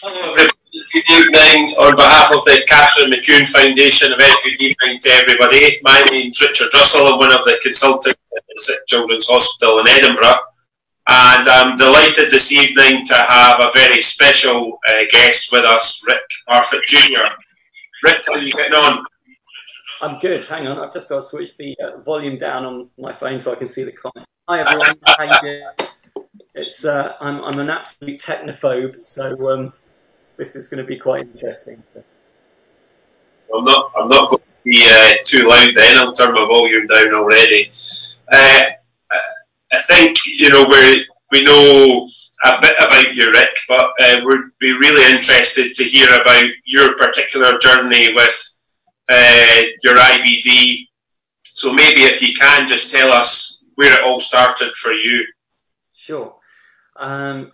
Hello everybody, good evening. On behalf of the Catherine McEwan Foundation, a very good evening to everybody. My name's Richard Russell, I'm one of the consultants at the Children's Hospital in Edinburgh, and I'm delighted this evening to have a very special guest with us, Rick Parfitt Jr. Rick, how are you getting on? I'm good, hang on, I've just got to switch the volume down on my phone so I can see the comment. Hi everyone, how you doing? It's, I'm an absolute technophobe, so this is going to be quite interesting. I'm not going to be too loud then. I'll turn my volume down already. I think, you know, we know a bit about you, Rick, but we'd be really interested to hear about your particular journey with your IBD. So maybe if you can just tell us where it all started for you. Sure.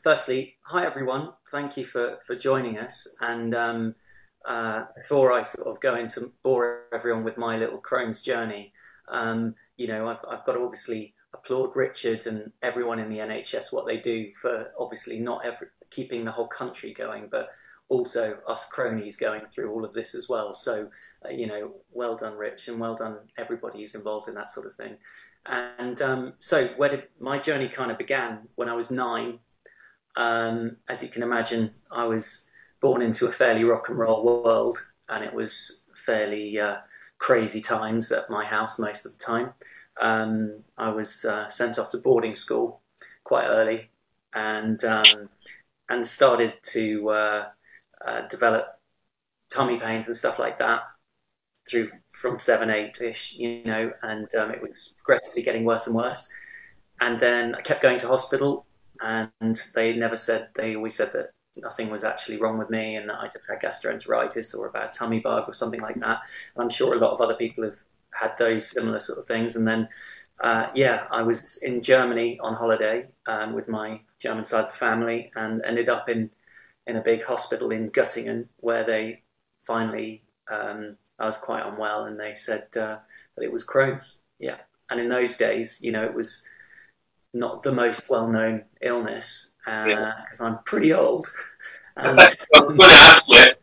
Firstly, hi everyone. Thank you for joining us. And before I sort of go into bore everyone with my little Crohn's journey, you know, I've got to obviously applaud Richard and everyone in the NHS what they do for obviously not keeping the whole country going, but also us cronies going through all of this as well. So, you know, well done, Rich, and well done everybody who's involved in that sort of thing. And so where did my journey kind of began when I was 9. As you can imagine, I was born into a fairly rock and roll world, and it was fairly crazy times at my house most of the time. I was sent off to boarding school quite early, and started to develop tummy pains and stuff like that from 7, 8-ish, you know, and it was progressively getting worse and worse. And then I kept going to hospital, and they always said that nothing was actually wrong with me and that I just had gastroenteritis or a bad tummy bug or something like that. And I'm sure a lot of other people have had those similar sort of things. And then, yeah, I was in Germany on holiday with my German side of the family, and ended up in a big hospital in Göttingen, where they finally, I was quite unwell, and they said that it was Crohn's. Yeah. And in those days, you know, it was not the most well-known illness, because I'm pretty old. And I was going to ask you,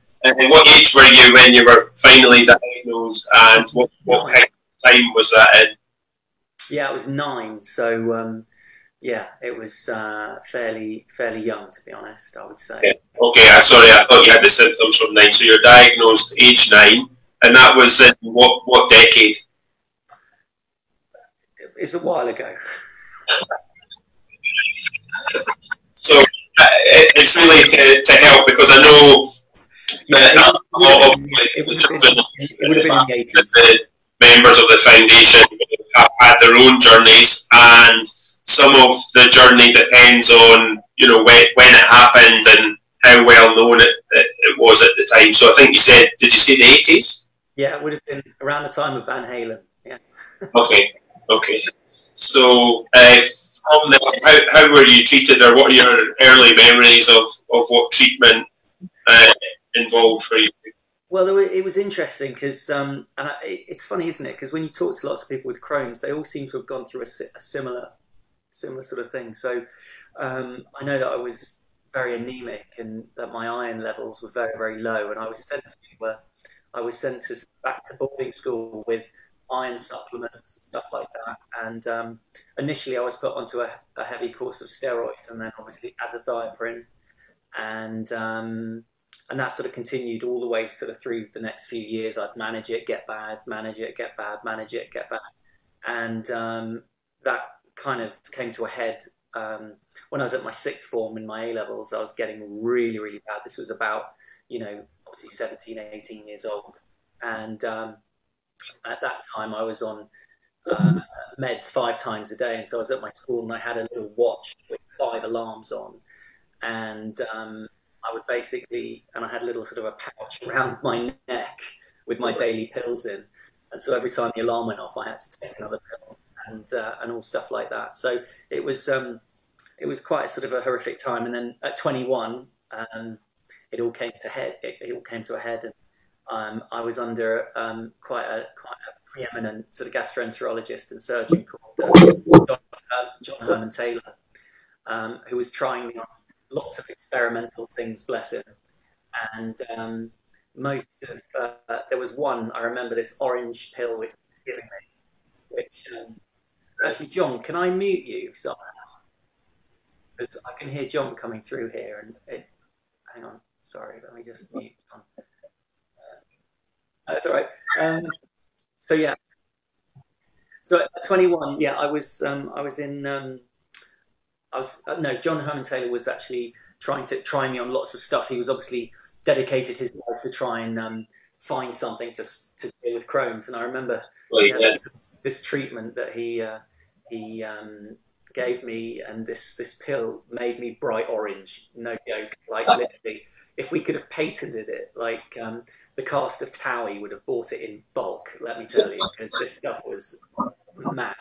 what age were you when you were finally diagnosed, and what kind of time was that in? Yeah, I was 9, so yeah, it was fairly young, to be honest, I would say. Okay, sorry, I thought you had the symptoms from 9, so you're diagnosed age 9, and that was in what decade? It's a while ago. So it's really to help, because I know that a lot of the children, the members of the foundation have had their own journeys, and some of the journey depends on, you know, when it happened and how well known it was at the time. So I think you said, did you say the 80s? Yeah, it would have been around the time of Van Halen. Yeah. Okay. So how were you treated, or what are your early memories of what treatment involved for you? Well, it was interesting because, it's funny, isn't it? Because when you talk to lots of people with Crohn's, they all seem to have gone through a similar sort of thing. So I know that I was very anemic, and that my iron levels were very, very low, and I was sent back to boarding school with iron supplements and stuff like that. And initially I was put onto a heavy course of steroids, and then obviously azathioprine, and that sort of continued all the way sort of through the next few years. I'd manage it, get bad, manage it, get bad, manage it, get bad. And that kind of came to a head when I was at my 6th form in my A-levels. I was getting really, really bad. This was about, you know, obviously 17, 18 years old. And at that time I was on meds 5 times a day. And so I was at my school, and I had a little watch with 5 alarms on. And I would basically, and I had a little sort of a pouch around my neck with my daily pills in. And so every time the alarm went off, I had to take another pill, and all stuff like that. So it was quite sort of a horrific time. And then at 21, it all came to head. It all came to a head, and I was under quite a preeminent sort of gastroenterologist and surgeon called John Herman Taylor, who was trying me on lots of experimental things, bless him. and most of there was one, I remember, this orange pill which was giving me, which actually, John, can I mute you? So, because I can hear John coming through here, and hang on, sorry, let me just mute John. That's all right. So yeah, so at 21, yeah, I was in no, John Herman Taylor was actually trying to try me on lots of stuff. He was obviously dedicated his life to try and find something to deal with Crohn's. And I remember this treatment that he gave me, and this pill made me bright orange. No joke. Like literally, if we could have patented it, like the cast of Towie would have bought it in bulk. Let me tell you, because this stuff was mad.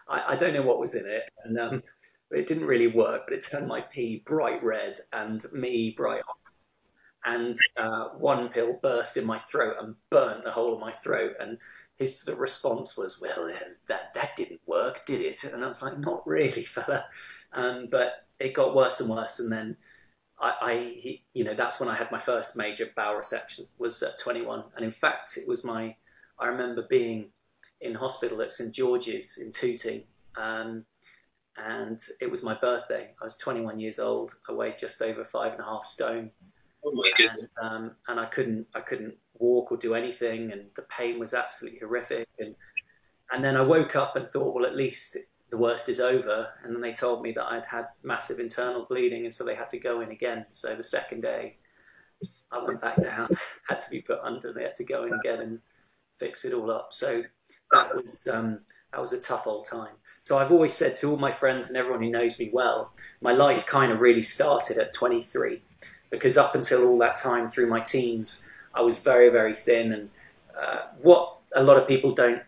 I don't know what was in it, and it didn't really work, but it turned my pee bright red and me bright orange. And one pill burst in my throat and burnt the whole of my throat. And his sort of response was, "Well, that didn't work, did it?" And I was like, "Not really, fella." But it got worse and worse. And then that's when I had my first major bowel resection, was at 21. And in fact, it was I remember being in hospital at St George's in Tooting. And it was my birthday. I was 21 years old. I weighed just over 5.5 stone. Oh my goodness. And I couldn't walk or do anything, and the pain was absolutely horrific. And then I woke up and thought, well, at least the worst is over. And then they told me that I'd had massive internal bleeding, and so they had to go in again. So the second day, I went back down, had to be put under. They had to go in again and fix it all up. So that was a tough old time. So I've always said to all my friends and everyone who knows me well, my life kind of really started at 23, because up until all that time through my teens, I was very, very thin. And what a lot of people don't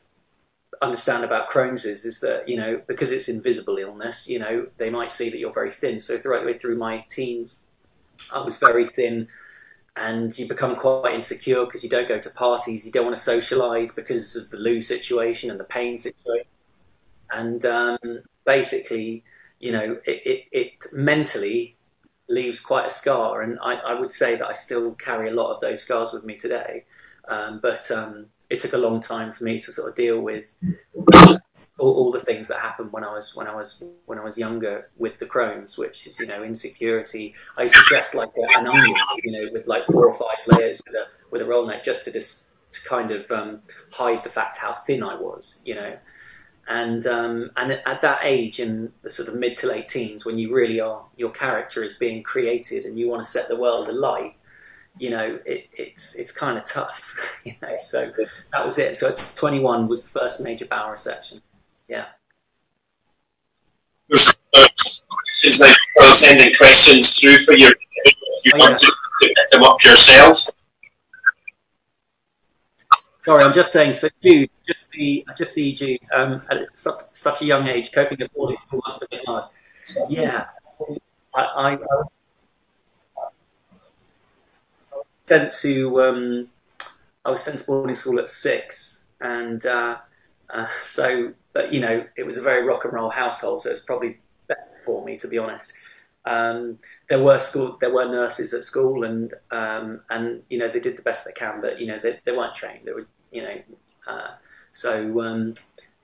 understand about Crohn's is that, because it's invisible illness, they might see that you're very thin. So right the way through my teens, I was very thin, and you become quite insecure because you don't go to parties, you don't want to socialise because of the loo situation and the pain situation. And basically, it mentally leaves quite a scar. And I would say that I still carry a lot of those scars with me today. But it took a long time for me to sort of deal with all the things that happened when I was younger with the Crohn's, which is, insecurity. I used to dress like an onion, with like 4 or 5 layers with a roll neck, just to kind of hide the fact how thin I was, And at that age, in the sort of mid to late teens, when you really are, your character is being created and you want to set the world alight, it's kind of tough, So that was it. So at 21 was the first major bowel resection. Yeah. It's like sending questions through for you. If you want to pick them up yourself. Sorry, I'm just saying. So, Jude, I just see Jude. At such a young age, coping at boarding school must have been hard. Yeah, I was sent to boarding school at 6, and but it was a very rock and roll household, so it was probably better for me, to be honest. There were nurses at school, and they did the best they can, but they weren't trained. They were so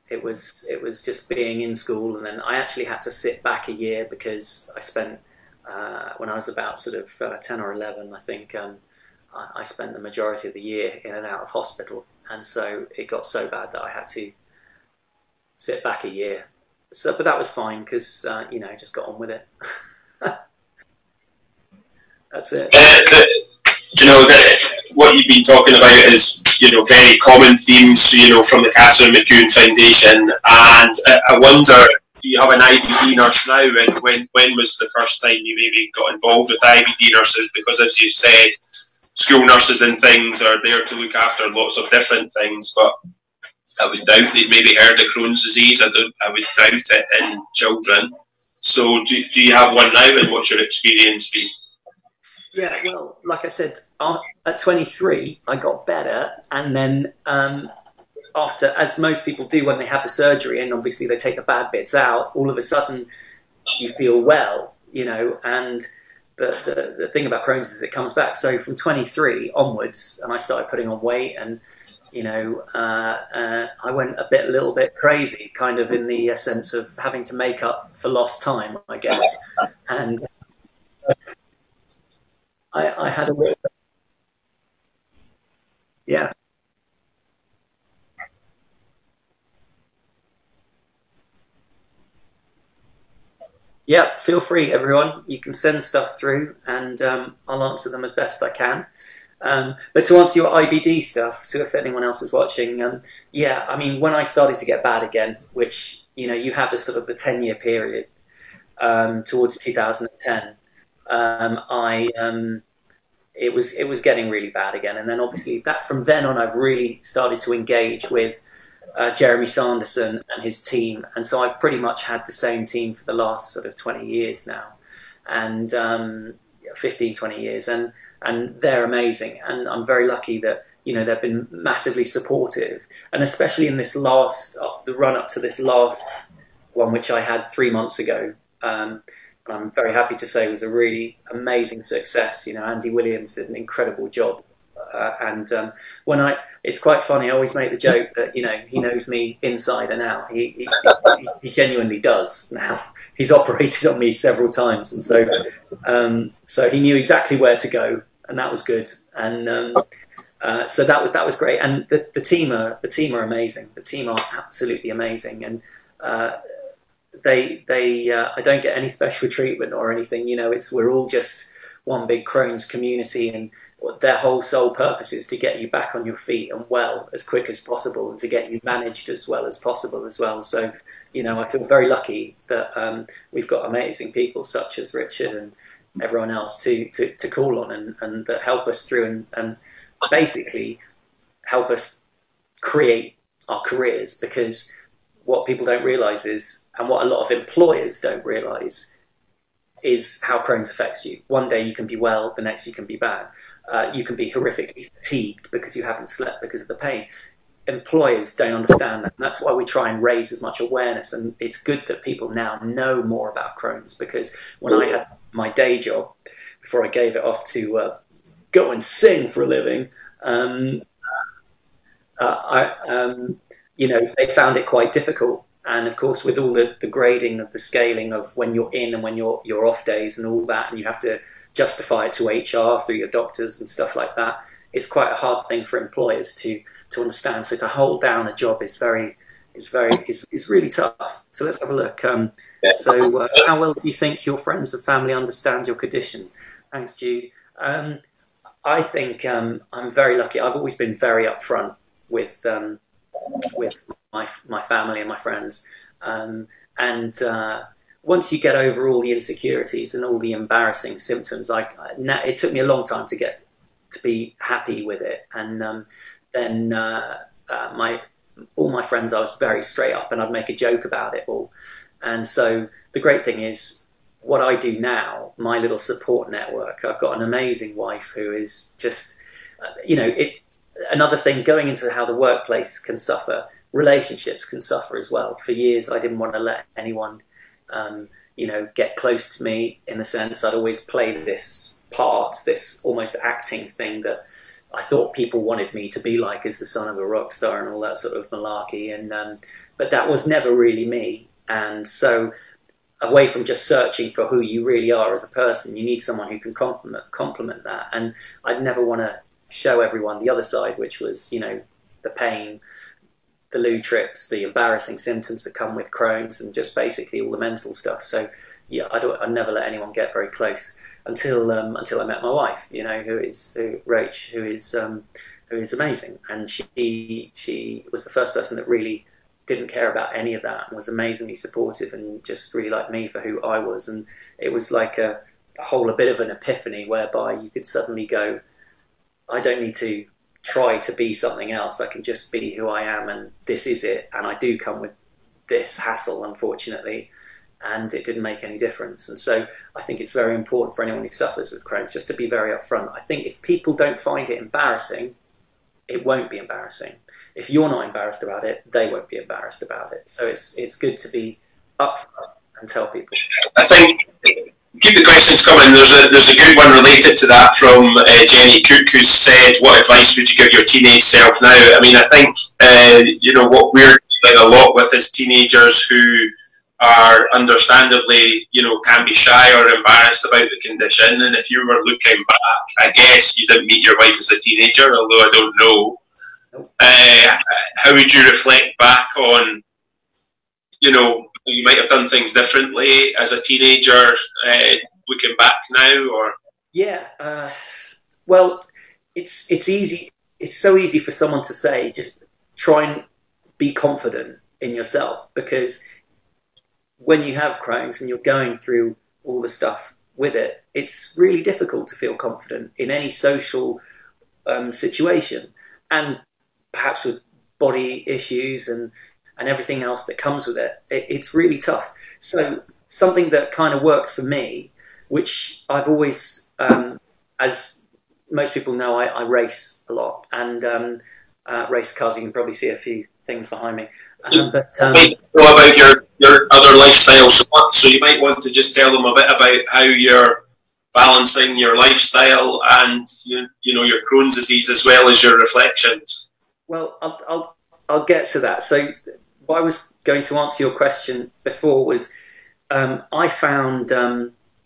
it was just being in school, and then I actually had to sit back a year because I spent when I was about sort of 10 or 11, I think I spent the majority of the year in and out of hospital, and so it got so bad that I had to sit back a year. So, but that was fine because just got on with it. That's it. What you've been talking about is, very common themes, from the Catherine McEwan Foundation. And I wonder, you have an IBD nurse now, and when was the first time you maybe got involved with IBD nurses? Because as you said, school nurses and things are there to look after lots of different things, but I would doubt they'd maybe heard of Crohn's disease. I would doubt it in children. So do you have one now, and what's your experience been? Yeah, well, like I said, at 23, I got better, and then after, as most people do when they have the surgery, and obviously they take the bad bits out, all of a sudden you feel well, the thing about Crohn's is it comes back. So from 23 onwards, and I started putting on weight, and you know, I went a little bit crazy, kind of in the sense of having to make up for lost time, I guess. And I had a little, yeah. Yeah, feel free, everyone. You can send stuff through, and I'll answer them as best I can. But to answer your IBD stuff, to if anyone else is watching, yeah, I mean, when I started to get bad again, which, you know, you have this sort of the 10-year period towards 2010, it was getting really bad again, and then obviously that from then on, I've really started to engage with Jeremy Sanderson and his team, and so I've pretty much had the same team for the last sort of 20 years now, and 15, 20 years, and they're amazing, and I'm very lucky that, you know, they've been massively supportive, and especially in this last, the run up to this last one, which I had 3 months ago, and I'm very happy to say it was a really amazing success. You know, Andy Williams did an incredible job. It's quite funny. I always make the joke that, you know, he knows me inside and out. He genuinely does now. He's operated on me several times, and so he knew exactly where to go, and that was good. And so that was great. And the team are amazing. The team are absolutely amazing, and I don't get any special treatment or anything. You know, we're all just one big Crohn's community, and their whole sole purpose is to get you back on your feet and well as quick as possible, and to get you managed as well as possible as well. So, you know, I feel very lucky that we've got amazing people such as Richard and everyone else to call on, and that help us through, and basically help us create our careers. Because what people don't realise is, and what a lot of employers don't realise, is how Crohn's affects you. One day you can be well, the next you can be bad. You can be horrifically fatigued because you haven't slept because of the pain. Employers don't understand that, and that's why we try and raise as much awareness. And it's good that people now know more about Crohn's, because when I had my day job, before I gave it off to go and sing for a living, you know, they found it quite difficult. And of course, with all the grading of the scaling of when you're in and when you're off days and all that, and you have to justify it to HR through your doctors and stuff like that, it's quite a hard thing for employers to understand. So to hold down a job is really tough. So let's have a look. So how well do you think your friends and family understand your condition? Thanks, Jude. I think I'm very lucky. I've always been very upfront with my family and my friends, and once you get over all the insecurities and all the embarrassing symptoms, it took me a long time to be happy with it, and then all my friends, I was very straight up, and I'd make a joke about it all. And so the great thing is, what I do now, my little support network, I've got an amazing wife who is just, you know, another thing, going into how the workplace can suffer, relationships can suffer as well. For years, I didn't want to let anyone, you know, get close to me, in the sense I'd always play this part, this almost acting thing that I thought people wanted me to be like as the son of a rock star and all that sort of malarkey. And but that was never really me. And so, away from just searching for who you really are as a person, you need someone who can complement that. And I'd never want to show everyone the other side, which was, you know, the pain, the loo trips, the embarrassing symptoms that come with Crohn's, and just basically all the mental stuff. So yeah, I never let anyone get very close until I met my wife, you know, Rach, who is amazing, and she was the first person that really didn't care about any of that, and was amazingly supportive, and just really liked me for who I was. And it was like a bit of an epiphany, whereby you could suddenly go, I don't need to try to be something else. I can just be who I am, and this is it. And I do come with this hassle, unfortunately, and it didn't make any difference. And so I think it's very important for anyone who suffers with Crohn's just to be very upfront. I think if people don't find it embarrassing, it won't be embarrassing. If you're not embarrassed about it, they won't be embarrassed about it. So it's good to be upfront and tell people. I think Keep the questions coming. There's a good one related to that from Jenny Cook, who said, "What advice would you give your teenage self now?" I mean, I think what we're dealing a lot with is teenagers who are understandably, can be shy or embarrassed about the condition. And if you were looking back, I guess you didn't meet your wife as a teenager, although I don't know. How would you reflect back on, you might have done things differently as a teenager, looking back now, or? Yeah, well, it's easy. It's so easy for someone to say, just try and be confident in yourself, because when you have Crohn's and you're going through all the stuff with it, it's really difficult to feel confident in any social situation, and perhaps with body issues and everything else that comes with it. It's really tough. So something that kind of worked for me, which I've always, as most people know, I race a lot, and race cars. You can probably see a few things behind me. But know about your other lifestyles, so you might want to just tell them a bit about how you're balancing your lifestyle and your Crohn's disease, as well as your reflections. Well, I'll get to that. So what I was going to answer your question before was, I found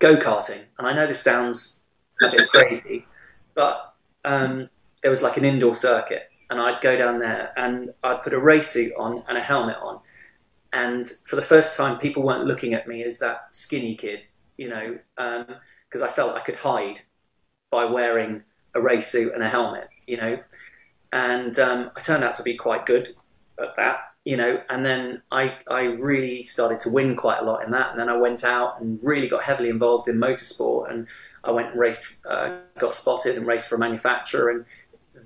go-karting, and I know this sounds a bit crazy, but there was like an indoor circuit, and I'd go down there and I'd put a race suit on and a helmet on, and for the first time people weren't looking at me as that skinny kid, because I felt I could hide by wearing a race suit and a helmet, and I turned out to be quite good at that, and then I really started to win quite a lot in that, and then I went out and really got heavily involved in motorsport, and I went and raced, got spotted and raced for a manufacturer, and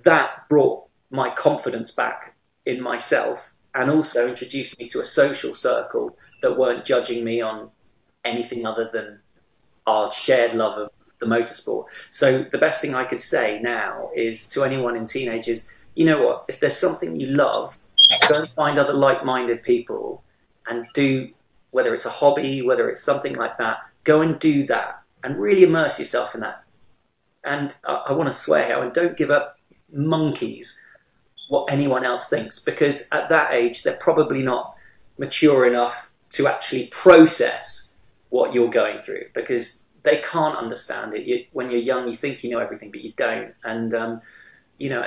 that brought my confidence back in myself, and also introduced me to a social circle that weren't judging me on anything other than our shared love of the motorsport. So the best thing I could say now is to anyone in teenagers, you know what, if there's something you love, go and find other like-minded people and do, whether it's a hobby, whether it's something like that, go and do that and really immerse yourself in that. And I want to swear here, and don't give up monkeys what anyone else thinks, because at that age they're probably not mature enough to actually process what you're going through, because they can't understand it. When you're young, you think you know everything, but you don't, and and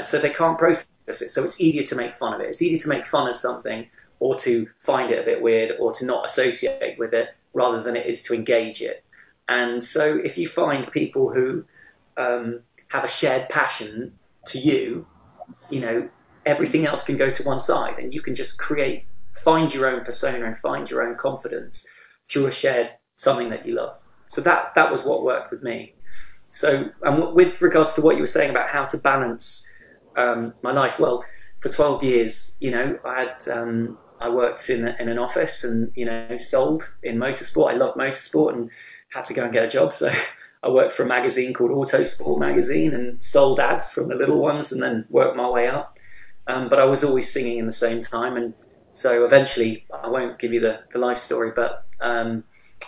so they can't process it. So it's easier to make fun of it. It's easier to make fun of something, or to find it a bit weird, or to not associate with it, rather than it is to engage it. And so if you find people who have a shared passion to you, everything else can go to one side, and you can just find your own persona and find your own confidence through a shared something that you love. So that was what worked with me. So, and with regards to what you were saying about how to balance my life, well, for 12 years, I worked in an office and, sold in motorsport. I loved motorsport and had to go and get a job. So I worked for a magazine called Autosport magazine and sold ads from the little ones, and then worked my way up. But I was always singing in the same time. And so eventually, I won't give you the life story, but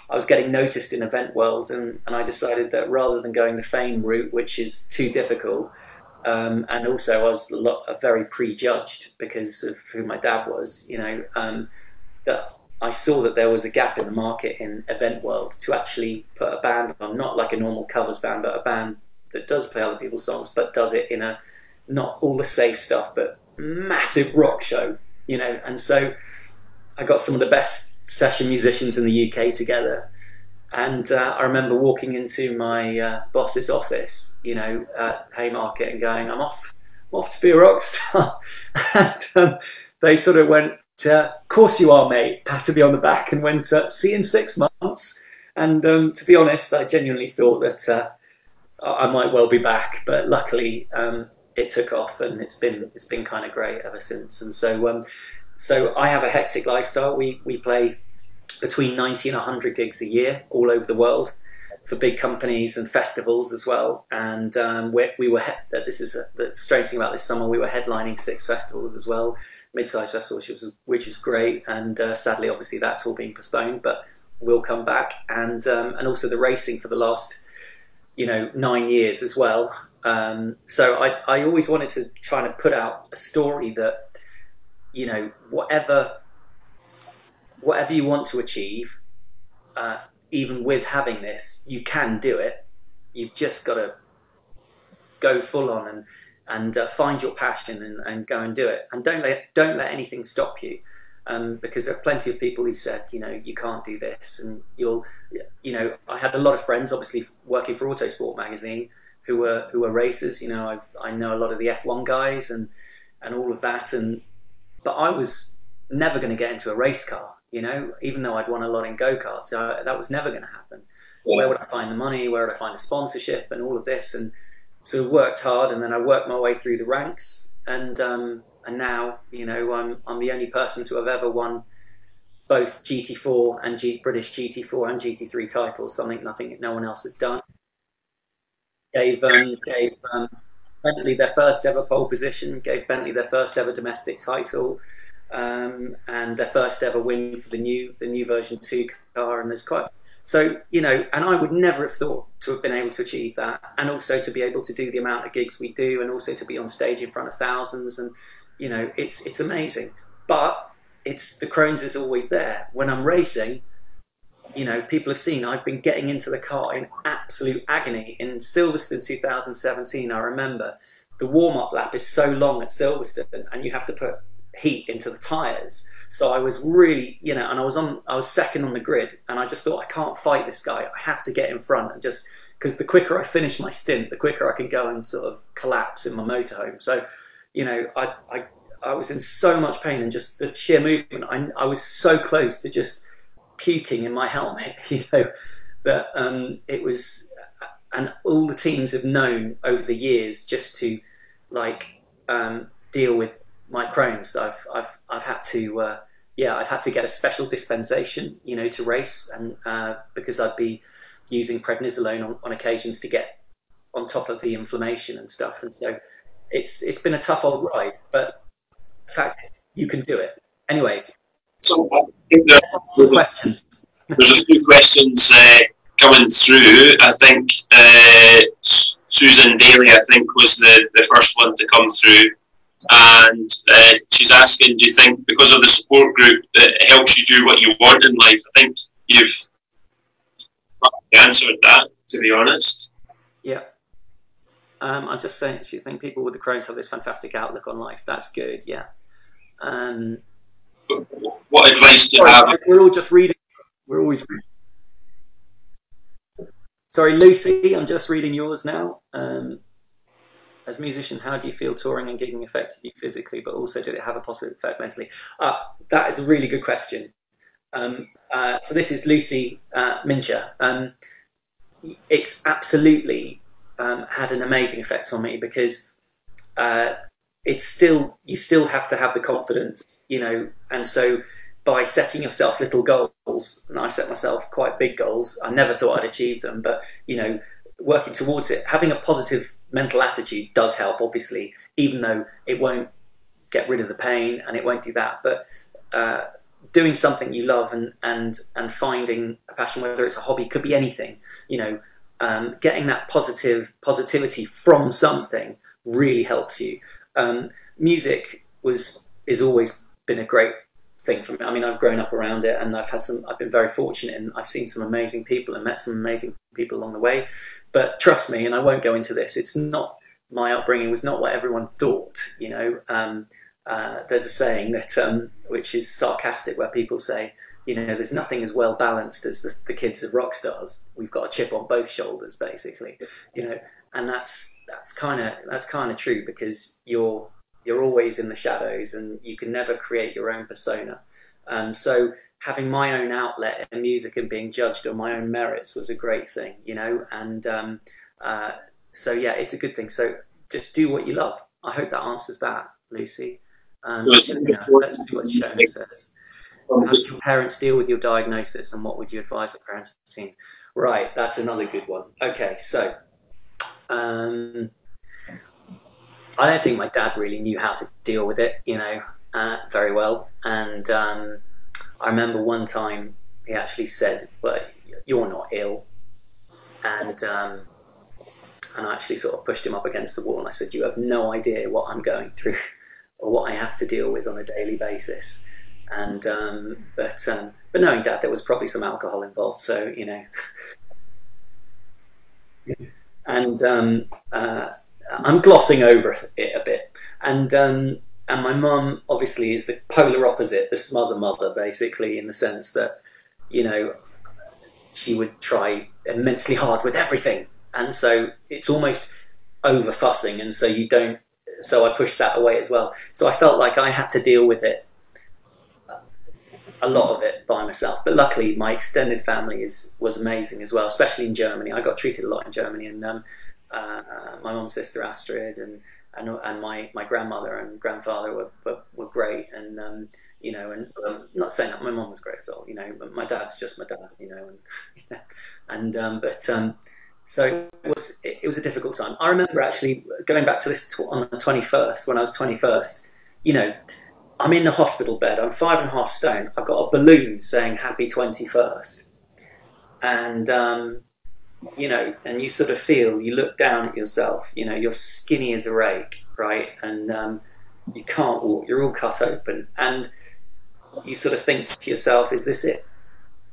I was getting noticed in event world, and I decided that rather than going the fame route, which is too difficult, and also I was very prejudged because of who my dad was, that I saw that there was a gap in the market in event world to actually put a band on, not like a normal covers band, but a band that does play other people's songs, but does it in a, not all the safe stuff, but massive rock show, and so I got some of the best session musicians in the UK together, and I remember walking into my boss's office, at Haymarket, and going, I'm off to be a rock star. And they sort of went, of course you are, mate, patted me on the back and went, see you in 6 months. And to be honest, I genuinely thought that I might well be back, but luckily it took off, and it's been kind of great ever since. And so I have a hectic lifestyle. We play between 90 and 100 gigs a year all over the world for big companies and festivals as well. And we were this is the strange thing about this summer. We were headlining 6 festivals as well, mid-sized festivals, which was great. And sadly, obviously, that's all being postponed. But will come back, and also the racing for the last 9 years as well. So I always wanted to try to put out a story that whatever you want to achieve, even with having this, you can do it. You've just got to go full on and find your passion and go and do it, and don't let anything stop you. Because there are plenty of people who said, you can't do this, and I had a lot of friends, obviously working for Autosport magazine, who were racers. I know a lot of the F1 guys and all of that, but I was never going to get into a race car, even though I'd won a lot in go-karts. So that was never going to happen. Yeah. Where would I find the money? Where would I find the sponsorship and all of this? And so I worked hard, and then I worked my way through the ranks, and now, I'm the only person to have ever won both GT4 and British GT4 and GT3 titles, something no one else has done. Gave Bentley their first ever pole position, gave Bentley their first ever domestic title, and their first ever win for the new version 2 car. And there's quite so, and I would never have thought to have been able to achieve that, and also to be able to do the amount of gigs we do, and also to be on stage in front of thousands, and it's amazing. But the Crohn's is always there. When I'm racing, people have seen I've been getting into the car in absolute agony. In Silverstone 2017, I remember the warm-up lap is so long at Silverstone, and you have to put heat into the tyres. So I was really, and I was second on the grid, and I just thought, I can't fight this guy. I have to get in front, and just because the quicker I finish my stint, the quicker I can go and sort of collapse in my motorhome. So, I was in so much pain, and just the sheer movement. I was so close to just puking in my helmet, that it was, and all the teams have known over the years just to deal with my Crohn's. I've had to I've had to get a special dispensation to race, and because I'd be using prednisolone on occasions to get on top of the inflammation and stuff. And so it's been a tough old ride, but in fact, you can do it anyway. So I think questions. There's a few questions coming through. I think Susan Daly, was the first one to come through. And she's asking, do you think because of the support group that it helps you do what you want in life? I think you've answered that, to be honest. Yeah. I'm just saying, do you think people with the Crohn's have this fantastic outlook on life? That's good, yeah. What advice do you have? Guys, we're all just reading. We're always reading. Sorry, Lucy, I'm just reading yours now. As a musician, how do you feel touring and gigging affected you physically, but also did it have a positive effect mentally? That is a really good question. So this is Lucy Mincher. It's absolutely had an amazing effect on me, because you still have to have the confidence, and so by setting yourself little goals, and I set myself quite big goals, I never thought I'd achieve them, but working towards it, having a positive mental attitude does help, obviously, even though it won't get rid of the pain and it won't do that. But doing something you love and finding a passion, whether it's a hobby, could be anything, getting that positivity from something really helps you. Music is always been a great thing for me. I mean, I've grown up around it, and I've been very fortunate, and I've seen some amazing people and met some amazing people along the way. But trust me, and I won't go into this, it's not, my upbringing was not what everyone thought. There's a saying that which is sarcastic, where people say, there's nothing as well balanced as the kids of rock stars. We've got a chip on both shoulders, basically. And that's kind of true, because you're always in the shadows, and you can never create your own persona. So having my own outlet in music and being judged on my own merits was a great thing, and so yeah, it's a good thing. So just do what you love. I hope that answers that, Lucy. Let's see what Shona says. How did your parents deal with your diagnosis, and what would you advise a parent team? Right, that's another good one. Okay, so I don't think my dad really knew how to deal with it, very well. And I remember one time he actually said, "Well, you're not ill," and I actually sort of pushed him up against the wall, and I said, "You have no idea what I'm going through, or what I have to deal with on a daily basis." And but knowing Dad, there was probably some alcohol involved, so you know. And I'm glossing over it a bit, and my mum obviously is the polar opposite, the smother mother, basically, in the sense that, you know, she would try immensely hard with everything, and so it's almost over fussing, and so you don't. So I pushed that away as well. So I felt like I had to deal with it, a lot of it, by myself. But luckily, my extended family was amazing as well, especially in Germany. I got treated a lot in Germany, and my mum's sister Astrid and my grandmother and grandfather were great. And you know, and not saying that my mum was great as well, you know, but my dad's just my dad, you know, and so it was a difficult time. I remember actually going back to this on the 21st, when I was 21st, you know. I'm in the hospital bed, I'm 5.5 stone, I've got a balloon saying happy 21st. And, you know, and you sort of feel, you look down at yourself, you know, you're skinny as a rake, right? And you can't walk, you're all cut open. And you sort of think to yourself, is this it?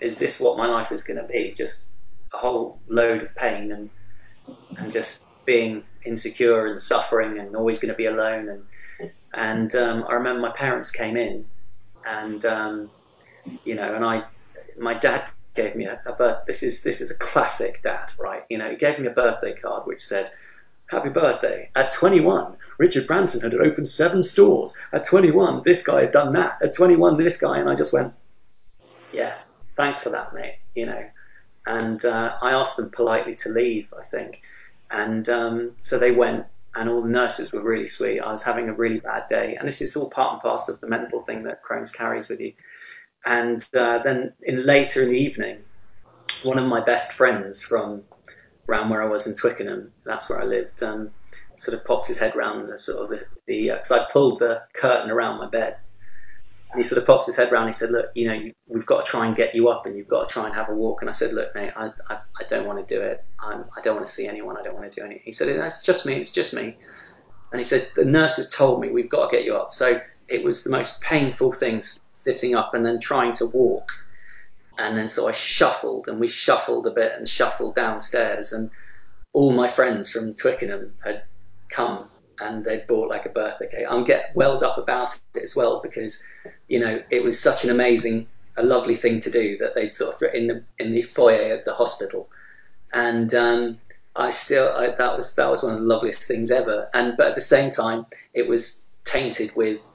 Is this what my life is going to be? Just a whole load of pain and just being insecure and suffering and always going to be alone. And I remember my parents came in, and you know, and my dad gave me this is a classic dad, right? You know, he gave me a birthday card which said, "Happy birthday. At 21, Richard Branson had opened 7 stores. At 21, this guy had done that. At 21, this guy." And I just went, "Yeah, thanks for that, mate." You know, and I asked them politely to leave, I think, and so they went. And all the nurses were really sweet. I was having a really bad day. And this is all part and parcel of the mental thing that Crohn's carries with you. And then later in the evening, one of my best friends from around where I was in Twickenham, that's where I lived, sort of popped his head round because I pulled the curtain around my bed. And he sort of pops his head round. He said, "Look, you know, we've got to try and get you up, and you've got to try and have a walk." And I said, "Look, mate, I don't want to do it. I don't want to see anyone. I don't want to do anything." He said, "It's just me. It's just me." And he said, "The nurses told me we've got to get you up." So it was the most painful thing, sitting up and then trying to walk. And then so I shuffled, and we shuffled a bit and shuffled downstairs. And all my friends from Twickenham had come, and they bought like a birthday cake. I'm get welled up about it as well, because, you know, it was such an amazing, a lovely thing to do that they'd sort of in the foyer of the hospital. And that was one of the loveliest things ever. But at the same time, it was tainted with,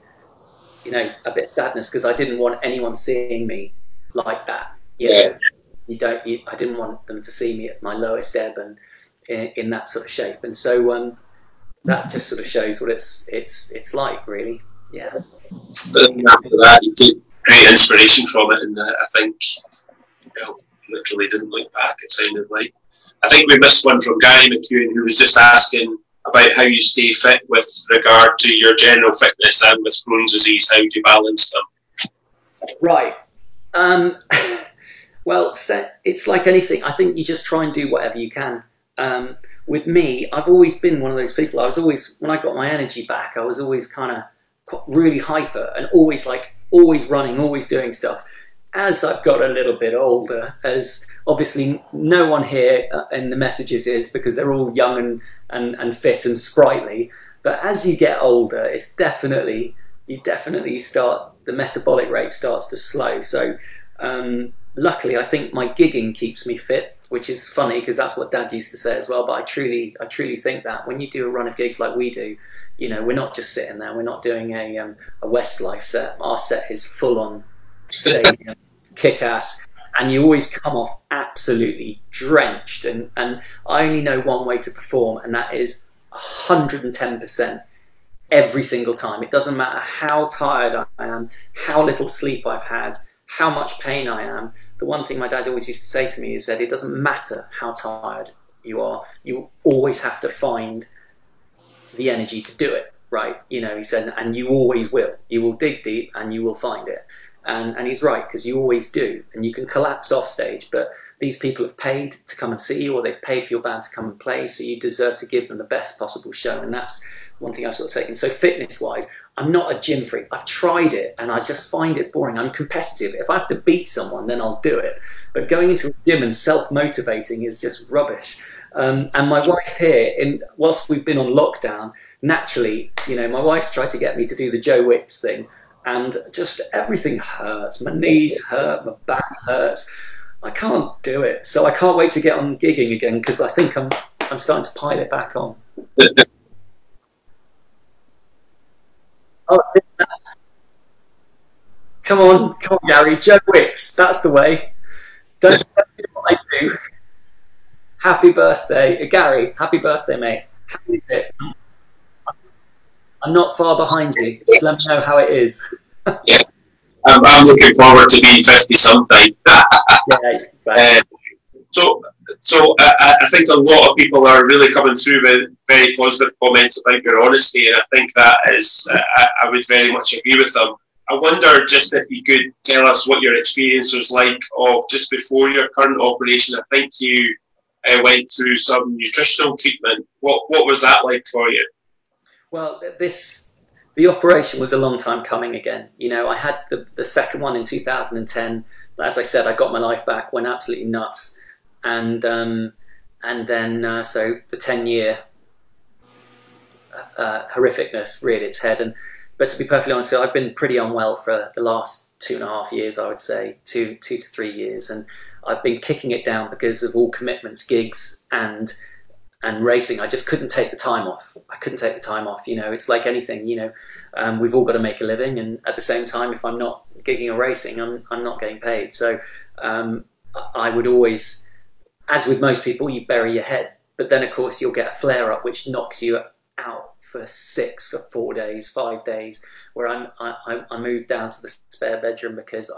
you know, a bit of sadness, because I didn't want anyone seeing me like that. You know, I didn't want them to see me at my lowest ebb and in that sort of shape. And so that just sort of shows what it's like, really. Yeah. But then after that, you took great inspiration from it, and I think, well, literally didn't look back. It sounded like. I think we missed one from Gary McEwan, who was just asking about how you stay fit with regard to your general fitness and with Crohn's disease. How do you balance them? Right. Well, it's like anything. I think you just try and do whatever you can. With me, I've always been one of those people. I was always, when I got my energy back, I was always kind of really hyper and always running, always doing stuff. As I've got a little bit older, as obviously no one here in the messages is, because they're all young and fit and sprightly. But as you get older, it's you definitely start, the metabolic rate starts to slow. So luckily, I think my gigging keeps me fit, which is funny because that's what Dad used to say as well. But I truly think that when you do a run of gigs like we do, you know, we're not just sitting there. We're not doing a Westlife set. Our set is full on stadium, kick ass, and you always come off absolutely drenched. And I only know one way to perform, and that is 110% every single time. It doesn't matter how tired I am, how little sleep I've had, how much pain I am. The one thing my dad always used to say to me is that it doesn't matter how tired you are, you always have to find the energy to do it, right? You know, he said, and you always will. You will dig deep and you will find it. And he's right, because you always do, and you can collapse off stage, but these people have paid to come and see you, or they've paid for your band to come and play, so you deserve to give them the best possible show. And that's one thing I've sort of taken. So fitness wise, I'm not a gym freak. I've tried it and I just find it boring. I'm competitive. If I have to beat someone, then I'll do it. But going into a gym and self-motivating is just rubbish. And my wife here, whilst we've been on lockdown, naturally, you know, my wife's tried to get me to do the Joe Wicks thing, and just everything hurts. My knees hurt, my back hurts. I can't do it. So I can't wait to get on gigging again, because I think I'm starting to pile it back on. Oh, come on, Gary. Joe Wicks, that's the way. Don't do what I do. Happy birthday, Gary. Happy birthday, mate. How is it? I'm not far behind you. Just let me know how it is. Yeah, I'm looking forward to being 50 sometime. Yeah, exactly. So I think a lot of people are really coming through with very positive comments about your honesty, and I think that is, I would very much agree with them. I wonder just if you could tell us what your experience was like of just before your current operation. I think you went through some nutritional treatment. What was that like for you? Well, the operation was a long time coming again. You know, I had the second one in 2010. As I said, I got my life back, went absolutely nuts. And then, so the 10-year horrificness reared its head. But to be perfectly honest, I've been pretty unwell for the last 2.5 years, I would say, 2 to 3 years. And I've been kicking it down because of all commitments, gigs and racing. I just couldn't take the time off. I couldn't take the time off. You know, it's like anything, you know, we've all got to make a living. And at the same time, if I'm not gigging or racing, I'm not getting paid. So I would always, as with most people, you bury your head. But then, of course, you'll get a flare-up which knocks you out for 4 days, 5 days, where I moved down to the spare bedroom because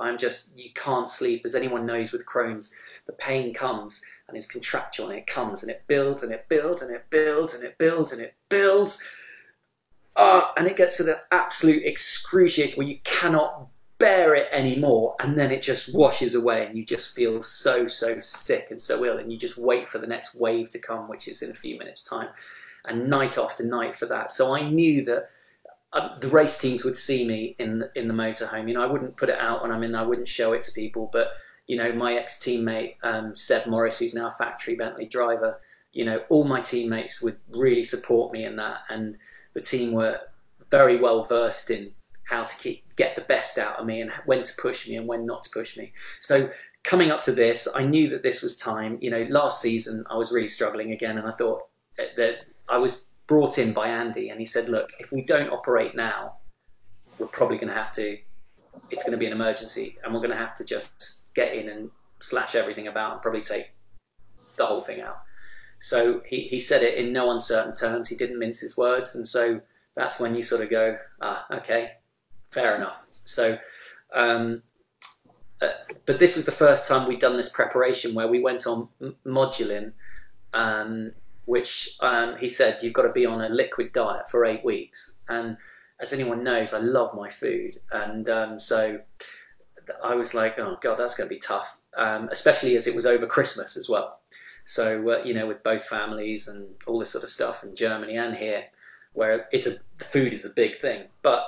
you can't sleep. As anyone knows with Crohn's, the pain comes and it's contractual, and it comes and it builds and it builds and it builds and it builds and it builds. And it gets to the absolute excruciating where you cannot bear it anymore, and then it just washes away and you just feel so sick and so ill, and you just wait for the next wave to come, which is in a few minutes time, and night after night for that. So I knew that the race teams would see me in the motorhome. You know, I wouldn't put it out when I'm in, I wouldn't show it to people, but you know, my ex-teammate Seb Morris, who's now a factory Bentley driver, you know, all my teammates would really support me in that, and the team were very well versed in how to get the best out of me and when to push me and when not to push me. So coming up to this, I knew that this was time. You know, last season I was really struggling again, and I thought that I was brought in by Andy, and he said, look, if we don't operate now, we're probably going to have to, it's going to be an emergency, and we're going to have to just get in and slash everything about and probably take the whole thing out. So he said it in no uncertain terms. He didn't mince his words, and so that's when you sort of go, okay, fair enough. So, but this was the first time we'd done this preparation where we went on Modulin, which he said, you've got to be on a liquid diet for 8 weeks. And as anyone knows, I love my food. And so I was like, oh God, that's going to be tough, especially as it was over Christmas as well. So, you know, with both families and all this sort of stuff in Germany and here, where the food is a big thing. But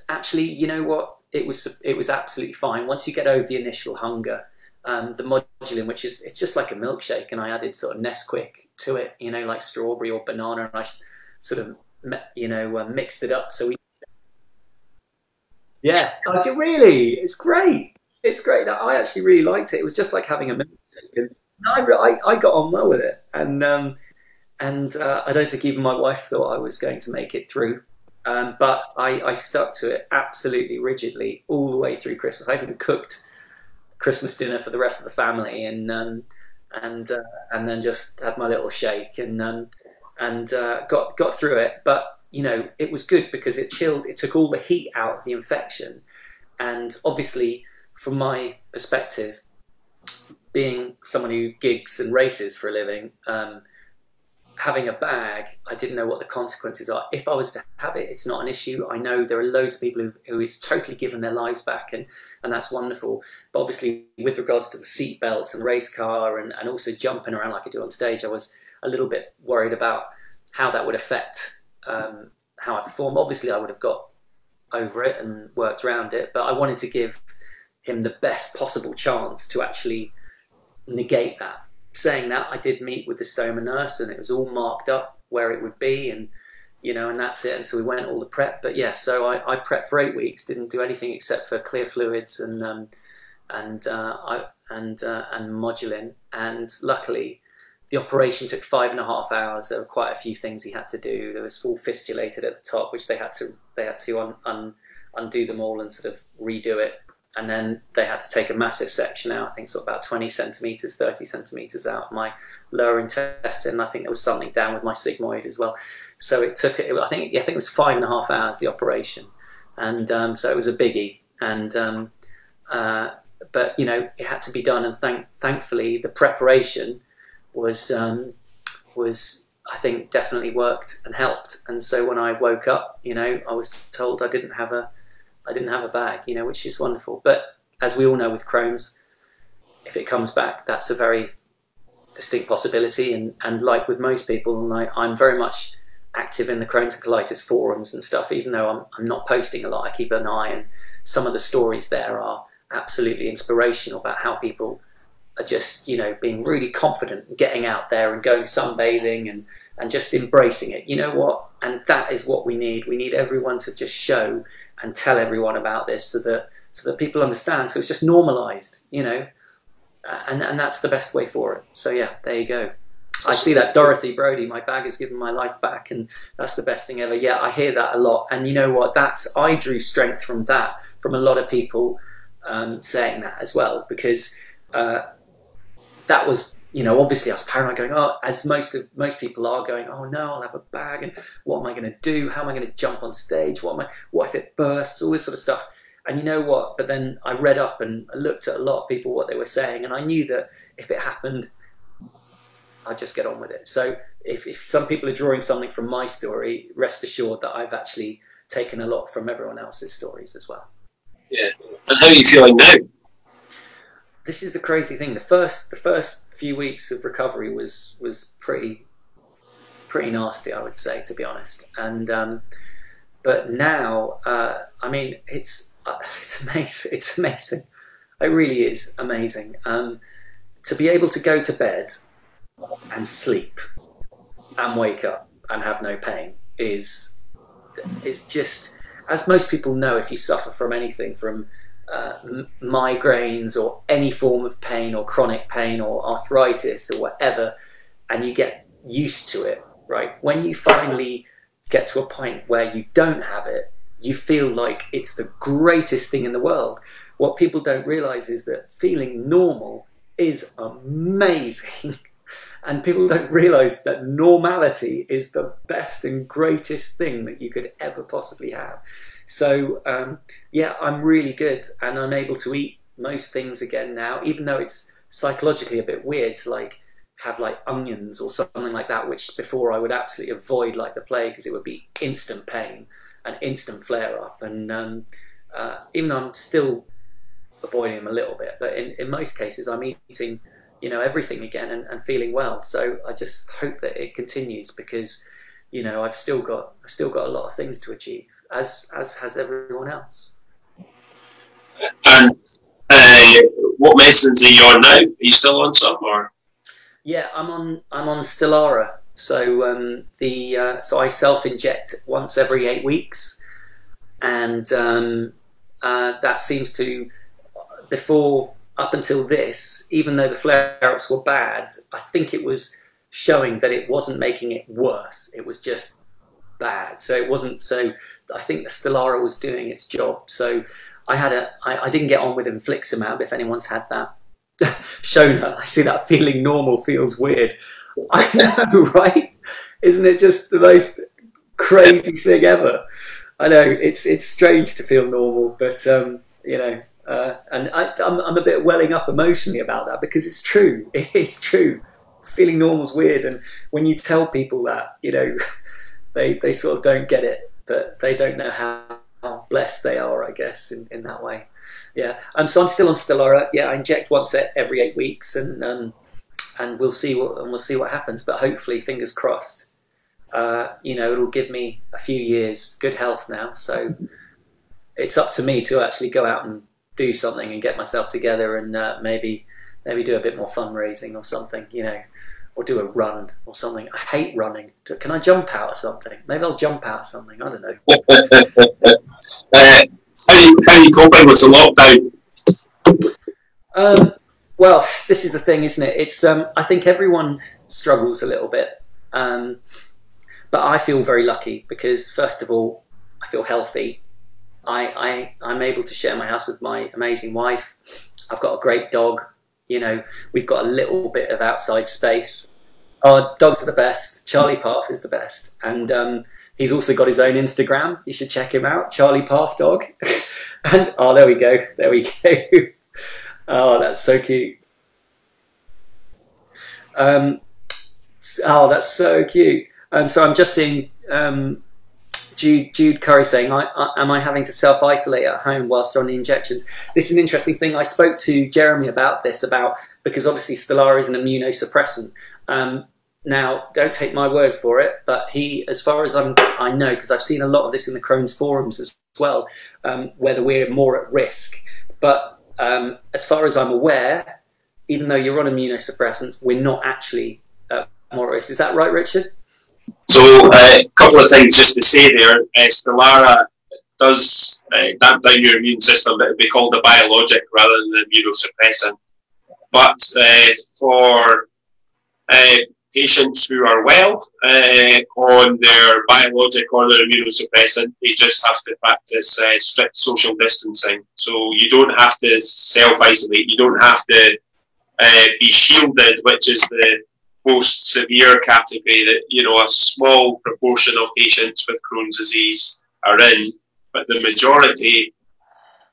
actually, you know what? It was absolutely fine. Once you get over the initial hunger, the Modulin, which is, it's just like a milkshake, and I added sort of Nesquik to it, you know, like strawberry or banana, and I sort of, you know, mixed it up. So yeah, I did really. It's great. It's great. I actually really liked it. It was just like having a milkshake, and I got on well with it, and I don't think even my wife thought I was going to make it through. But I stuck to it absolutely rigidly all the way through Christmas. I even cooked Christmas dinner for the rest of the family, and then just had my little shake and got through it. But you know, it was good because it chilled. It took all the heat out of the infection, and obviously, from my perspective, being someone who gigs and races for a living, having a bag, I didn't know what the consequences are. If I was to have it, it's not an issue. I know there are loads of people who is totally given their lives back, and that's wonderful. But obviously, with regards to the seat belts and race car and also jumping around like I do on stage, I was a little bit worried about how that would affect how I perform. Obviously, I would have got over it and worked around it, but I wanted to give him the best possible chance to actually negate that. Saying that, I did meet with the stoma nurse, and it was all marked up where it would be, and and that's it. And so we went all the prep. But yeah, so I prepped for 8 weeks, didn't do anything except for clear fluids and modulin. And luckily, the operation took 5.5 hours. There were quite a few things he had to do. There was full fistulated at the top, which they had to undo them all and sort of redo it. And then they had to take a massive section out, I think sort of about 20 centimetres, 30 centimetres out of my lower intestine. I think there was something down with my sigmoid as well. So it took, I think it was 5.5 hours, the operation. And so it was a biggie. And but, it had to be done. And thankfully, the preparation was, I think, definitely worked and helped. And so when I woke up, I was told I didn't have a bag, which is wonderful. But as we all know with Crohn's, if it comes back, that's a very distinct possibility. And like with most people, and I'm very much active in the Crohn's and colitis forums and stuff, even though I'm not posting a lot, I keep an eye, and some of the stories there are absolutely inspirational about how people are just, being really confident, getting out there and going sunbathing and just embracing it. You know what? And that is what we need. We need everyone to just show and tell everyone about this so that people understand. So it's just normalized, and that's the best way for it. So yeah, there you go. I see that, Dorothy Brody, my bag has given my life back, and that's the best thing ever. Yeah, I hear that a lot. And you know what? I drew strength from that, from a lot of people saying that as well, because that was, obviously I was paranoid, going, oh, as most people are, going, oh no, I'll have a bag, and what am I going to do? How am I going to jump on stage? What if it bursts? All this sort of stuff. And you know what? But then I read up and I looked at a lot of people, what they were saying, and I knew that if it happened, I'd just get on with it. So if some people are drawing something from my story, rest assured that I've actually taken a lot from everyone else's stories as well. Yeah. And how are you feeling now? This is the crazy thing. The first few weeks of recovery was pretty nasty, I would say, to be honest. And but now, I mean, it's amazing. It's amazing. It really is amazing. To be able to go to bed and sleep and wake up and have no pain is just, as most people know, if you suffer from anything from migraines or any form of pain or chronic pain or arthritis or whatever, and you get used to it, right? When you finally get to a point where you don't have it, you feel like it's the greatest thing in the world. What people don't realize is that feeling normal is amazing. And people don't realize that normality is the best and greatest thing that you could ever possibly have. So yeah, I'm really good, and I'm able to eat most things again now, even though it's psychologically a bit weird to have onions or something like that, which before I would absolutely avoid like the plague, because it would be instant pain and instant flare up. And even though I'm still avoiding them a little bit, but in most cases I'm eating everything again and feeling well. So I just hope that it continues, because I've still got a lot of things to achieve, as has everyone else. And what medicines are you on now? Are you still on some, or? Yeah, I'm on Stelara. So so I self-inject once every 8 weeks, and that seems to, up until this, even though the flare-ups were bad, I think it was showing that it wasn't making it worse. It was just bad. So it wasn't. So I think the Stelara was doing its job. So I didn't get on with infliximab. If anyone's had that, Shona, I see that feeling normal feels weird. I know, right? Isn't it just the most crazy thing ever? I know it's strange to feel normal, but and I'm a bit welling up emotionally about that, because it's true. It is true. feeling normal's weird. And when you tell people that, you know, they sort of don't get it, but they don't know how blessed they are, I guess, in that way. Yeah. So I'm still on Stelara. Yeah, I inject once every 8 weeks, and we'll see what happens. But hopefully, fingers crossed, you know, it'll give me a few years good health now. So it's up to me to actually go out and do something and get myself together, and maybe do a bit more fundraising or something, you know, or do a run or something. I hate running. Can I jump out of something? Maybe I'll jump out of something. I don't know. How are you coping with the lockdown? Well, this is the thing, isn't it? It's I think everyone struggles a little bit, but I feel very lucky because, first of all, I feel healthy. I'm able to share my house with my amazing wife. I've got a great dog. You know, we've got a little bit of outside space. Our dogs are the best. Charlie Parf is the best. And he's also got his own Instagram. You should check him out, Charlie Parf Dog. And oh, there we go. There we go. Oh, that's so cute. Oh, that's so cute. So I'm just seeing Jude Curry saying, am I having to self-isolate at home whilst on the injections? This is an interesting thing. I spoke to Jeremy about this, because obviously Stelara is an immunosuppressant. Now, don't take my word for it, but he, as far as I know, because I've seen a lot of this in the Crohn's forums as well, whether we're more at risk. But as far as I'm aware, even though you're on immunosuppressants, we're not actually more at risk. Is that right, Richard? So a couple of things just to say there. Stelara does damp down your immune system, but it would be called a biologic rather than an immunosuppressant. But for patients who are well on their biologic or their immunosuppressant, they just have to practice strict social distancing. So you don't have to self-isolate. You don't have to be shielded, which is the most severe category that, you know, a small proportion of patients with Crohn's disease are in, but the majority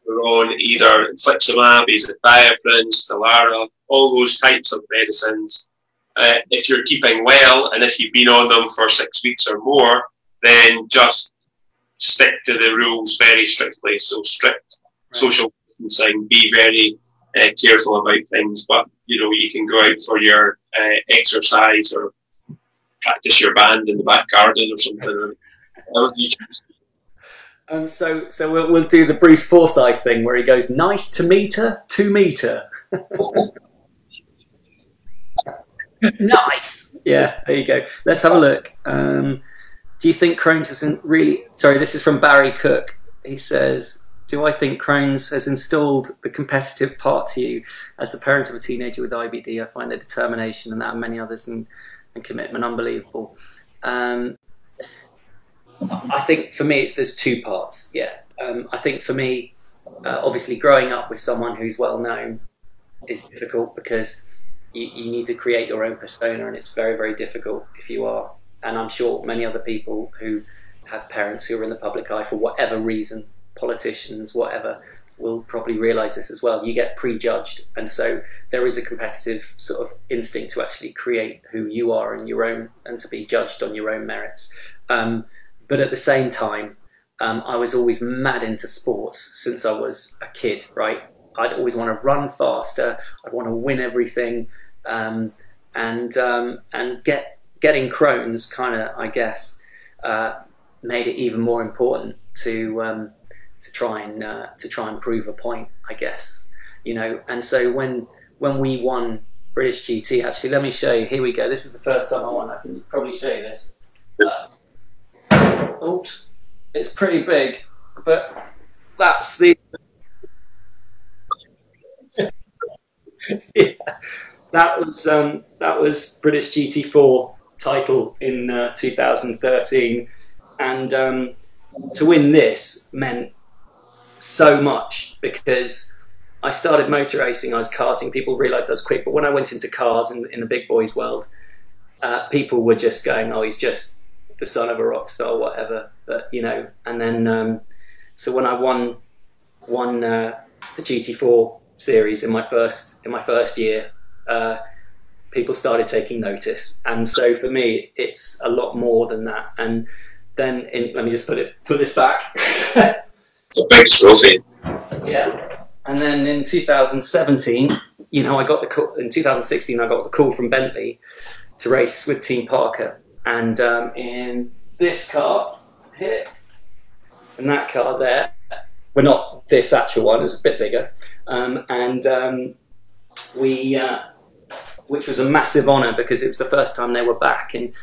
are on either infliximab, azathioprine, Stelara, all those types of medicines. If you're keeping well and if you've been on them for 6 weeks or more, then just stick to the rules very strictly. So strict social distancing, be very careful about things, but you know, you can go out for your exercise or practice your band in the back garden or something. So we'll do the Bruce Forsyth thing where he goes, nice to meet her, 2 meter. Nice. Yeah, there you go. Let's have a look. Do you think Crohn's isn't really... Sorry, this is from Barry Cook. He says, do I think Crohn's has installed the competitive part to you? As the parent of a teenager with IBD, I find their determination and that of many others and commitment unbelievable. I think for me, there's 2 parts. Yeah. I think for me, obviously growing up with someone who's well known is difficult because you need to create your own persona, and it's very, very difficult if you are. And I'm sure many other people who have parents who are in the public eye for whatever reason, politicians, whatever, will probably realise this as well. You get prejudged, and so there is a competitive sort of instinct to actually create who you are in your own, and to be judged on your own merits. But at the same time, I was always mad into sports since I was a kid, right? I'd always want to run faster, I'd want to win everything, and getting Crohn's kind of, I guess, made it even more important to try and prove a point, I guess, you know. And so when we won British GT, actually, let me show you. Here we go. This was the first time I won. I can probably show you this. Oops, it's pretty big, but that's the. Yeah, that was British GT4 title in 2013, and to win this meant so much because I started motor racing, I was karting, people realised I was quick, but when I went into cars in the big boys world, people were just going, oh, he's just the son of a rock star or whatever, but you know. And then so when I won the GT4 series in my first year, people started taking notice. And so for me, it's a lot more than that. And then let me just put this back. It's a big trophy. Yeah. And then in 2017, you know, I got the call. In 2016, I got the call from Bentley to race with Team Parker. And in this car here, and that car there, well, not this actual one, it was a bit bigger, which was a massive honour because it was the first time they were back, and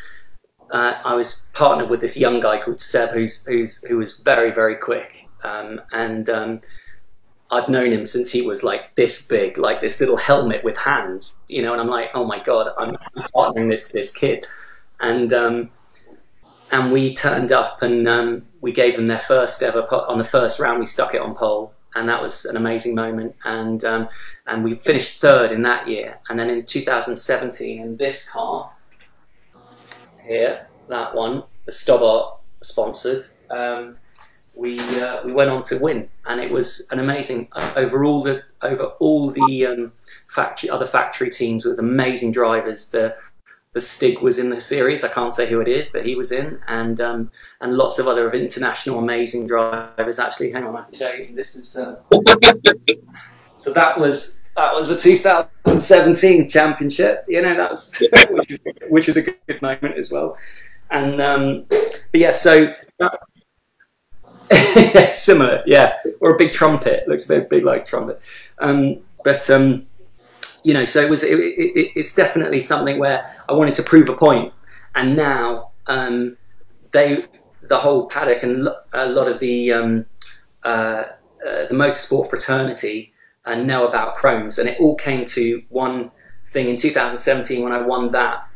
I was partnered with this young guy called Seb, who was very, very quick, I've known him since he was like this big, like this little helmet with hands, you know, and I'm like, oh my God, I'm partnering this kid, and we turned up and we gave them their first ever on the first round. We stuck it on pole, and that was an amazing moment. And we finished third in that year. And then in 2017, in this car here, that one, the Stobart sponsored, we went on to win, and it was an amazing over all the other factory teams with amazing drivers. The Stig was in the series. I can't say who it is, but he was in, and lots of other international amazing drivers. Actually, hang on, I can show you. This is so that was the 2017 championship. You know, that was which was a good moment as well. And but yeah, so similar, yeah, or a big trumpet. It looks a bit big like trumpet, you know, so it's definitely something where I wanted to prove a point, and now the whole paddock and a lot of the motorsport fraternity know about Crohn's, and it all came to one thing in 2017 when I won that.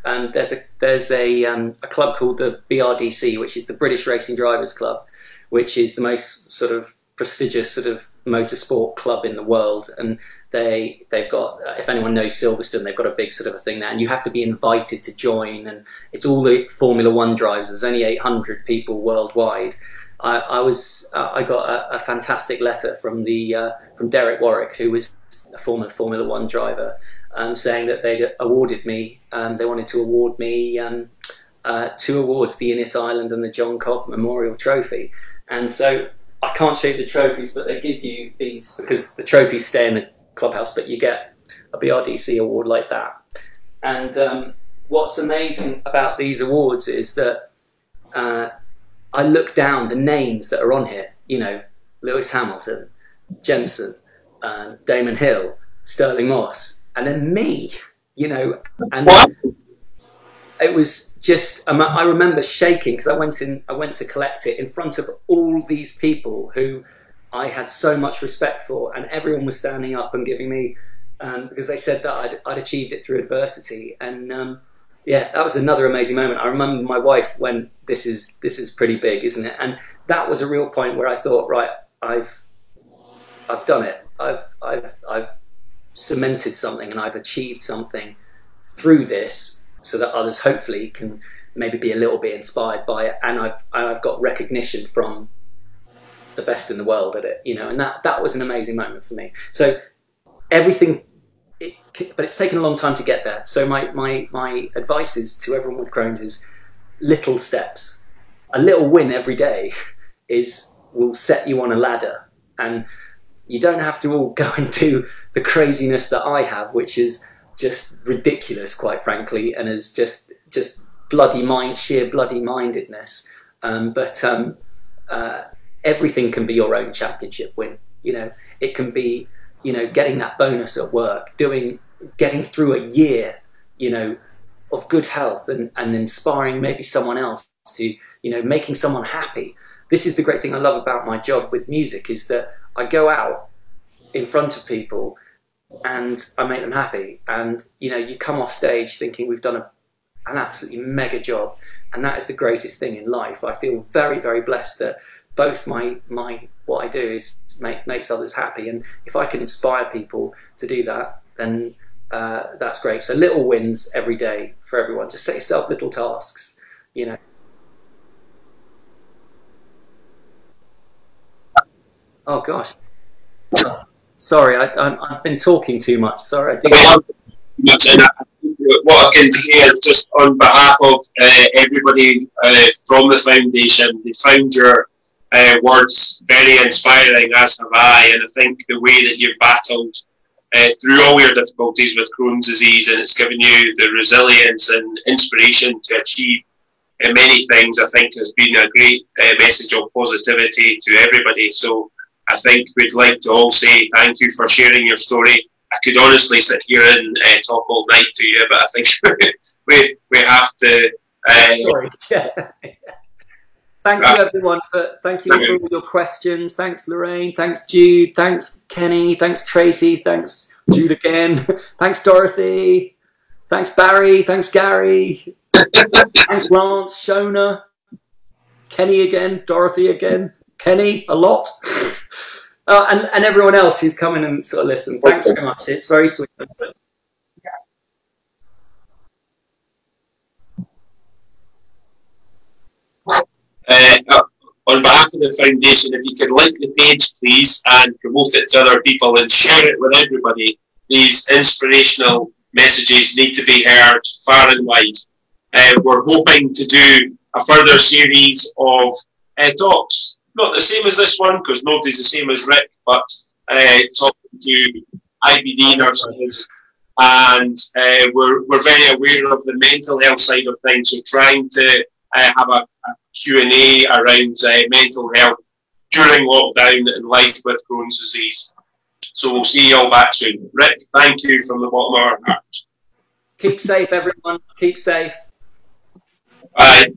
There's a club called the BRDC, which is the British Racing Drivers Club, which is the most sort of prestigious sort of motorsport club in the world, and they've got, if anyone knows Silverstone, they've got a big sort of a thing there, and you have to be invited to join, and it's all the Formula One drivers. There's only 800 people worldwide. I got a fantastic letter from Derek Warwick, who was a former Formula One driver, saying that they'd awarded me, they wanted to award me 2 awards, the Innis Island and the John Cobb Memorial Trophy. And so I can't show you the trophies, but they give you these because the trophies stay in the clubhouse, but you get a BRDC award like that. And what's amazing about these awards is that I look down the names that are on here, you know, Lewis Hamilton, Jensen, Damon Hill, Sterling Moss, and then me, you know, and it was just, I remember shaking because I went to collect it in front of all these people who I had so much respect for, and everyone was standing up and giving me, because they said that I'd achieved it through adversity. And yeah, that was another amazing moment. I remember my wife went, this is pretty big, isn't it? And that was a real point where I thought, right, I've done it. I've cemented something, and I've achieved something through this, so that others hopefully can maybe be a little bit inspired by it. And I've got recognition from the best in the world at it, you know, and that was an amazing moment for me. So everything, but it's taken a long time to get there. So my advice is to everyone with Crohn's is little steps. A little win every day will set you on a ladder, and you don't have to all go and do the craziness that I have, which is just ridiculous, quite frankly, and is just sheer bloody mindedness. But everything can be your own championship win. You know, it can be, you know, getting that bonus at work, getting through a year, you know, of good health, and inspiring maybe someone else to, you know, making someone happy. This is the great thing I love about my job with music, is that I go out in front of people and I make them happy. And, you know, you come off stage thinking we've done an absolutely mega job, and that is the greatest thing in life. I feel very, very blessed that both what I do is makes others happy, and if I can inspire people to do that, then that's great. So little wins every day for everyone. Just set yourself little tasks, you know. Oh gosh, sorry, I've been talking too much. Sorry, I do. what I can say is just on behalf of everybody from the foundation, they found your words very inspiring, as have I, and I think the way that you've battled through all your difficulties with Crohn's disease, and it's given you the resilience and inspiration to achieve many things, I think has been a great message of positivity to everybody. So I think we'd like to all say thank you for sharing your story. I could honestly sit here and talk all night to you, but I think we have to. Yeah. Thank you, everyone, for all your questions. Thanks, Lorraine. Thanks, Jude. Thanks, Kenny. Thanks, Tracy. Thanks, Jude again. Thanks, Dorothy. Thanks, Barry. Thanks, Gary. Thanks, Lance, Shona. Kenny again. Dorothy again. Kenny, a lot. And everyone else who's come in and sort of listened. Thanks very much. It's very sweet. On behalf of the foundation, if you could like the page, please, and promote it to other people and share it with everybody. These inspirational messages need to be heard far and wide. We're hoping to do a further series of talks, not the same as this one, because nobody's the same as Rick, but talking to IBD nurses, and we're very aware of the mental health side of things, so trying to have a Q&A around mental health during lockdown and life with Crohn's disease. So we'll see you all back soon. Rick, thank you from the bottom of our heart. Keep safe, everyone. Keep safe. Bye.